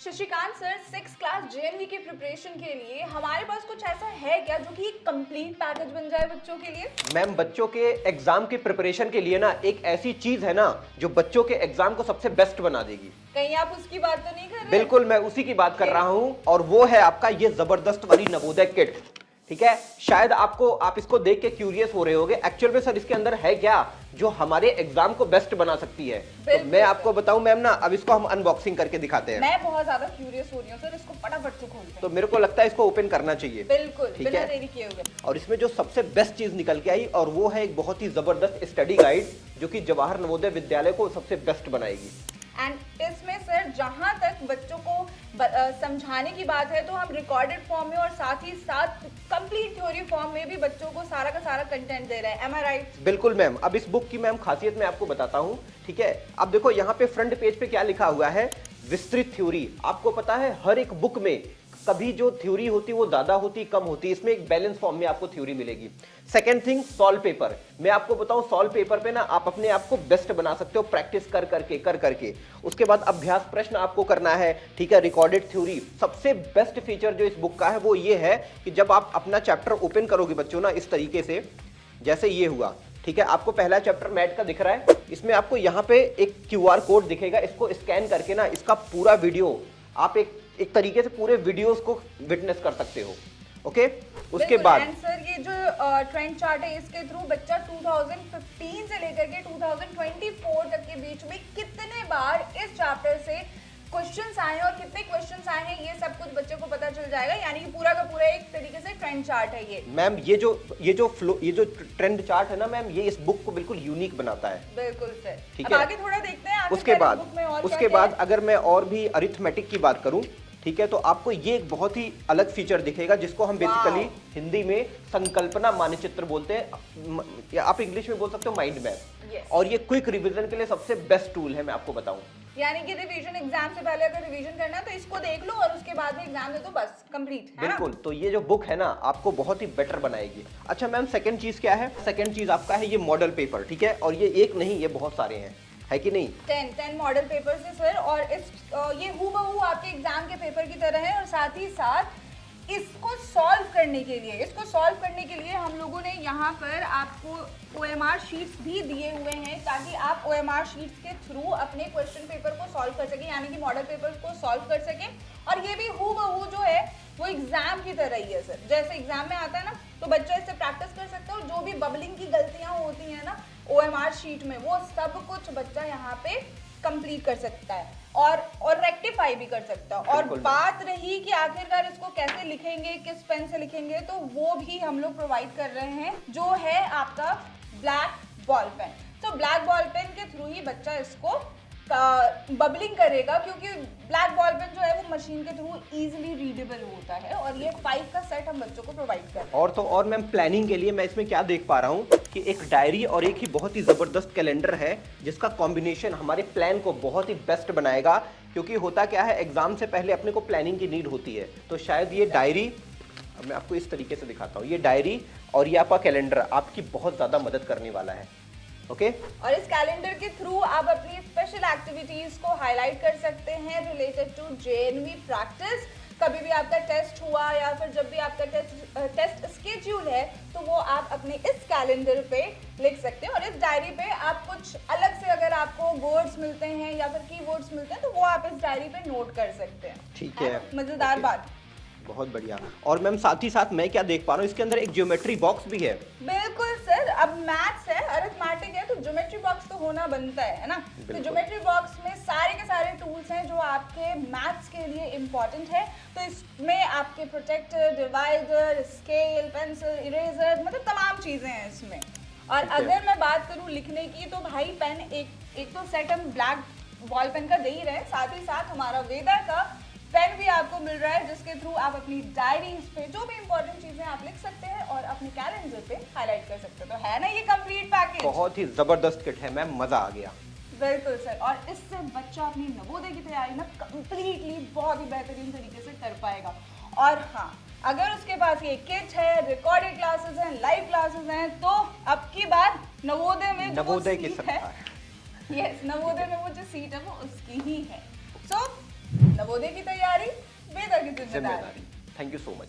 Shashikant sir, 6th class JNV की preparation के लिए हमारे पास कुछ ऐसा है क्या जो कि कंप्लीट पैकेज बन जाए बच्चों के लिए? मैम, बच्चों के एग्जाम की प्रिपरेशन के लिए ना एक ऐसी चीज है ना जो बच्चों के एग्जाम को सबसे बेस्ट बना देगी। कहीं आप उसकी बात तो नहीं कर रहे? बिल्कुल, मैं उसी की बात कर रहा हूं और वो है आपका ये जबरदस्त वाली नवोदय किट। ठीक है, शायद आप इसको देख के क्यूरियस हो रहे होगे, एक्चुअल में सर इसके अंदर है क्या जो हमारे एग्जाम को बेस्ट बना सकती है। तो मैं आपको बताऊं मैम ना, अब इसको हम अनबॉक्सिंग करके दिखाते हैं। मैं बहुत ज्यादा क्यूरियस हो रही हूँ सर, इसको फटाफट से खोलते हैं। तो मेरे को लगता है इसको ओपन करना चाहिए। बिल्कुल, बिना देरी किए हुए। और इसमें जो सबसे बेस्ट चीज निकल के आई और वो है एक बहुत ही जबरदस्त स्टडी गाइड जो कि जवाहर नवोदय विद्यालय को सबसे बेस्ट बनाएगी। एंड इसमें सर जहां तक बच्चों को समझाने की बात है तो हम रिकॉर्डेड फॉर्म में और साथ ही साथ कंप्लीट थ्योरी फॉर्म में भी बच्चों को सारा का सारा कंटेंट दे रहे हैं। एम आई राइट? बिल्कुल मैम। अब इस बुक की मैम खासियत मैं आपको बताता हूँ। ठीक है, अब देखो यहाँ पे फ्रंट पेज पे क्या लिखा हुआ है, विस्तृत थ्योरी। आपको पता है हर एक बुक में कभी जो थ्योरी होती वो ज्यादा होती कम होती, इसमें एक बैलेंस फॉर्म में आपको थ्योरी मिलेगी। Second thing, solve paper. मैं आपको बताऊं, सॉल्व पेपर पे ना आप अपने आप को बेस्ट बना सकते हो प्रैक्टिस कर करके। उसके बाद अभ्यास प्रश्न आपको करना है। ठीक है, रिकॉर्डेड थ्योरी। सबसे बेस्ट फीचर जो इस बुक का है वो ये है कि जब आप अपना चैप्टर ओपन करोगे बच्चों ना, इस तरीके से जैसे ये हुआ, ठीक है, आपको पहला चैप्टर मैथ का दिख रहा है, इसमें आपको यहाँ पे एक QR कोड दिखेगा, इसको स्कैन करके ना इसका पूरा वीडियो आप एक तरीके से पूरे वीडियोस को विटनेस कर सकते हो। ओके, उसके बाद सर ये जो ट्रेंड चार्ट है इसके थ्रू बच्चा 2015 से लेकर के 2024 तक के बीच में कितने बार इस चैप्टर से क्वेश्चंस आए हैं और कितने क्वेश्चंस आए हैं ये सब कुछ बच्चों को पता चल जाएगा। यानी कि पूरा का पूरा एक तरीके से ट्रेंड चार्ट है ये। मैम ये जो ट्रेंड चार्ट है ना मैम, ये इस बुक को बिल्कुल यूनिक बनाता है। बिल्कुल सर। ठीक है, आगे थोड़ा देखते हैं उसके बाद अगर मैं और भी अरिथमेटिक की बात करूं, ठीक है, तो आपको ये एक बहुत ही अलग फीचर दिखेगा जिसको हम बेसिकली हिंदी में संकल्पना मानचित्र बोलते हैं, या आप इंग्लिश में बोल सकते हो माइंड मैप। और ये क्विक रिवीजन के लिए सबसे बेस्ट टूल है, मैं आपको बताऊं। यानी कि रिवीजन एग्जाम से पहले अगर रिवीजन करना है तो इसको देख लो और उसके बाद में एग्जाम दे दो, बस कंप्लीट है। बिल्कुल, तो ये जो बुक है ना आपको बहुत ही बेटर बनाएगी। अच्छा मैम, सेकंड चीज क्या है? सेकंड चीज आपका है ये मॉडल पेपर। ठीक है, और ये एक नहीं, ये बहुत सारे हैं, है कि नहीं? 10 मॉडल पेपर्स है सर, और ये हूबहू आपके एग्जाम के पेपर की तरह है। और साथ ही साथ इसको सॉल्व करने के लिए हम लोगों ने यहाँ पर आपको OMR शीट्स भी दिए हुए हैं ताकि आप OMR शीट्स के थ्रू अपने क्वेश्चन पेपर को सॉल्व कर सकें, यानी कि मॉडल पेपर को सॉल्व कर सकें। और ये भी हूबहू जो है वो एग्जाम की तरह ही है सर, जैसे एग्जाम में आता है ना, तो बच्चा इससे प्रैक्टिस कर सकता है। जो भी बबलिंग की गलतियां होती हैं ना OMR शीट में, वो सब कुछ बच्चा यहाँ पे कंप्लीट कर सकता है और रेक्टिफाई भी कर सकता है। और बात रही कि आखिरकार इसको कैसे लिखेंगे, किस पेन से लिखेंगे, तो वो भी हम लोग प्रोवाइड कर रहे हैं, जो है आपका ब्लैक बॉल पेन। तो ब्लैक बॉल पेन के थ्रू ही बच्चा इसको बबलिंग करेगा, क्योंकि ब्लैक बॉल पेन जो है वो मशीन के थ्रू इजीली रीडेबल होता है। और ये 5 का सेट हम बच्चों को प्रोवाइड कर रहे हैं। और तो और मैम, प्लानिंग के लिए मैं इसमें क्या देख पा रहा हूँ कि एक डायरी और एक ही बहुत ही जबरदस्त कैलेंडर है जिसका कॉम्बिनेशन हमारे प्लान को बहुत ही बेस्ट बनाएगा। क्योंकि होता क्या है, एग्जाम से पहले अपने को प्लानिंग की नीड होती है, तो शायद ये डायरी, अब मैं आपको इस तरीके से दिखाता हूँ, ये डायरी और ये आपका कैलेंडर आपकी बहुत ज्यादा मदद करने वाला है। ओके, और इस कैलेंडर के थ्रू आप अपनी स्पेशल एक्टिविटीज को हाईलाइट कर सकते हैं रिलेटेड टू जेएनवी प्रैक्टिस। कभी भी आपका टेस्ट हुआ या फिर जब भी आपका टेस्ट स्केड्यूल है तो वो आप अपने इस कैलेंडर पे लिख सकते हैं। और इस डायरी पे आप कुछ अलग से अगर आपको वर्ड्स मिलते हैं या फिर कीवर्ड्स मिलते हैं तो वो आप इस डायरी पे नोट कर सकते हैं। ठीक है, मजेदार बात, बहुत बढ़िया। और मैम साथ ही साथ मैं क्या देख पा रहा हूँ, इसके अंदर एक ज्योमेट्री बॉक्स भी है। बिल्कुल सर, अब मैथ्स है, अरिथमेटिक है, तो ज्योमेट्री बॉक्स तो होना बनता है ना। तो ज्योमेट्री बॉक्स में सारे के सारे टूल्स हैं जो आपके मैथ्स के लिए इम्पोर्टेंट है। तो इसमें आपके protector, divider, scale, pencil, eraser, मतलब तमाम चीजें हैं इसमें। और अगर मैं बात करूँ लिखने की, तो भाई पेन एक तो सेट हम ब्लैक बॉल पेन का दे ही रहे हैं, साथ ही साथ हमारा वेदा का पेन भी आपको मिल रहा है जिसके थ्रू आप अपनी डायरीज पे जो भी इंपॉर्टेंट चीजें आप लिख सकते हैं और अपने कैलेंडर पे हाईलाइट कर सकते हैं। तो है ना ये कंप्लीट पैकेज? बहुत ही जबरदस्त किट है मैम, मजा आ गया। बिल्कुल सर, और इससे बच्चा अपनी नवोदय की तैयारी ना कंप्लीटली बहुत ही बेहतरीन तरीके से कर पाएगा। और हाँ, अगर उसके पास ये किट है, रिकॉर्डेड क्लासेस हैं, लाइव क्लासेस हैं, तो अब की बार नवोदय में नवोदय की है, यस, नवोदय में वो जो सीट है वो उसकी ही है। सो नवोदय की तैयारी, बेदा की जिम्मेदारी। जिम्मेदारी। Thank you so much.